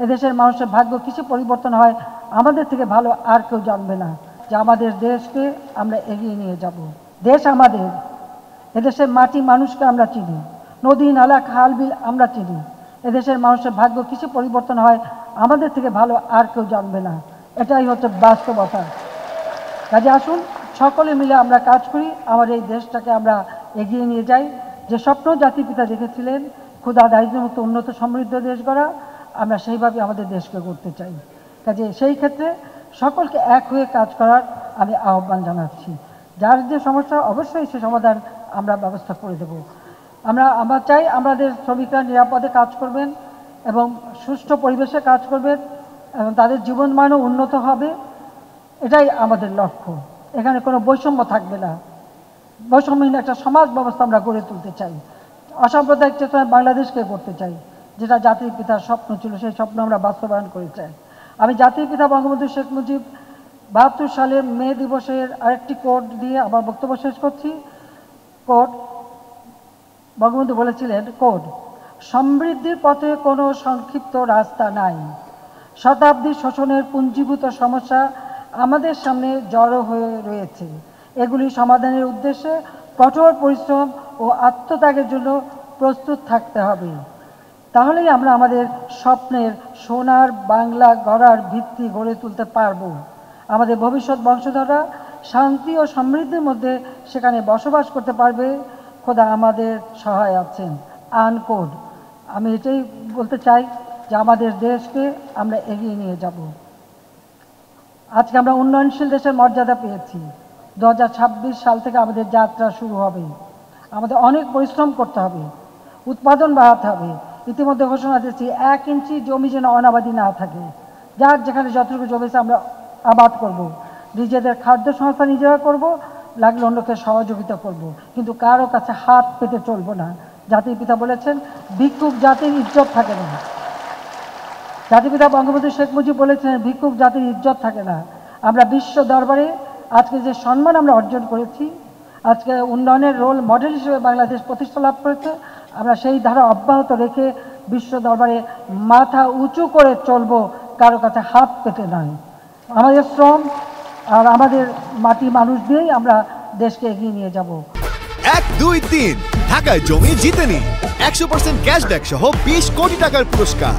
এদেশের মানুষের ভাগ্য কিছু পরিবর্তন হয় আমাদের থেকে ভালো আর কেউ জানবে না যে আমাদের দেশকে আমরা এগিয়ে নিয়ে যাব। দেশ আমাদের, এদেশের মাটি মানুষকে আমরা চিনি, নদী নালা খাল বিল আমরা চিনি। এদেশের মানুষের ভাগ্য কিছু পরিবর্তন হয় আমাদের থেকে ভালো আর কেউ জানবে না, এটাই হচ্ছে বাস্তবতা। কাজে আসুন সকলে মিলে আমরা কাজ করি, আমার এই দেশটাকে আমরা এগিয়ে নিয়ে যাই। যে স্বপ্ন জাতির পিতা দেখেছিলেন, ক্ষুধা দারিদ্র্যমুক্ত উন্নত সমৃদ্ধ দেশ গড়া, আমরা সেইভাবে আমাদের দেশকে গড়তে চাই। কাজে সেই ক্ষেত্রে সকলকে এক হয়ে কাজ করার আমি আহ্বান জানাচ্ছি। যার যে সমস্যা অবশ্যই সে সমাধান আমরা ব্যবস্থা করে দেব। আমরা চাই আমাদের শ্রমিকরা নিরাপদে কাজ করবেন এবং সুষ্ঠু পরিবেশে কাজ করবেন এবং তাদের জীবনমানও উন্নত হবে, এটাই আমাদের লক্ষ্য। এখানে কোনো বৈষম্য থাকবে না, বৈষম্যহীন একটা সমাজ ব্যবস্থা আমরা গড়ে তুলতে চাই। অসাম্প্রদায়িক চেতনায় বাংলাদেশকে গড়তে চাই, যেটা জাতির পিতার স্বপ্ন ছিল, সেই স্বপ্ন আমরা বাস্তবায়ন করে চাই। আমি জাতির পিতা বঙ্গবন্ধু শেখ মুজিব ৭২ সালের মে দিবসের আরেকটি কোট দিয়ে আমার বক্তব্য শেষ করছি। কোট, বঙ্গবন্ধু বলেছিলেন, কোট, সমৃদ্ধির পথে কোনো সংক্ষিপ্ত রাস্তা নাই, শতাব্দী শোষণের পুঞ্জীভূত সমস্যা আমাদের সামনে জড়ো হয়ে রয়েছে। এগুলি সমাধানের উদ্দেশ্যে কঠোর পরিশ্রম ও আত্মত্যাগের জন্য প্রস্তুত থাকতে হবে। তাহলেই আমরা আমাদের স্বপ্নের সোনার বাংলা গড়ার ভিত্তি গড়ে তুলতে পারব। আমাদের ভবিষ্যৎ বংশধররা শান্তি ও সমৃদ্ধির মধ্যে সেখানে বসবাস করতে পারবে। খোদা আমাদের সহায় আছেন। আনকোড। আমি এটাই বলতে চাই যে আমাদের দেশকে আমরা এগিয়ে নিয়ে যাব। আজকে আমরা উন্নয়নশীল দেশের মর্যাদা পেয়েছি। 2026 সাল থেকে আমাদের যাত্রা শুরু হবে। আমাদের অনেক পরিশ্রম করতে হবে, উৎপাদন বাড়াতে হবে। ইতিমধ্যে ঘোষণা দিয়েছি 1 ইঞ্চি জমি যেন অনাবাদি না থাকে। যার যেখানে যতটুকু জমি আছে আমরা আবাদ করব, নিজেদের খাদ্য সংস্থা নিজেরা করব, লাগলে অন্যকে সহযোগিতা করব, কিন্তু কারো কাছে হাত পেতে চলবো না। জাতির পিতা বলেছেন, ভিক্ষুক জাতির ইজ্জত থাকে না। জাতির পিতা বঙ্গবন্ধু শেখ মুজিব বলেছেন, ভিক্ষুক জাতির ইজ্জত থাকে না। আমরা বিশ্ব দরবারে আজকে যে সম্মান আমরা অর্জন করেছি, আজকে উন্নয়নের রোল মডেল হিসেবে বাংলাদেশ প্রতিষ্ঠা লাভ করেছে, আমরা সেই ধারা অব্যাহত রেখে বিশ্ব দরবারে মাথা উঁচু করে চলব, কারো কাছে হাত পেতে নয়। আমাদের শ্রম আর আমাদের মাটি মানুষ দিয়েই আমরা দেশকে এগিয়ে নিয়ে যাব। 1, 2, 3 ঢাকায় জমি জিতে নিন 100% ক্যাশব্যাক সহ 20 কোটি টাকার পুরস্কার।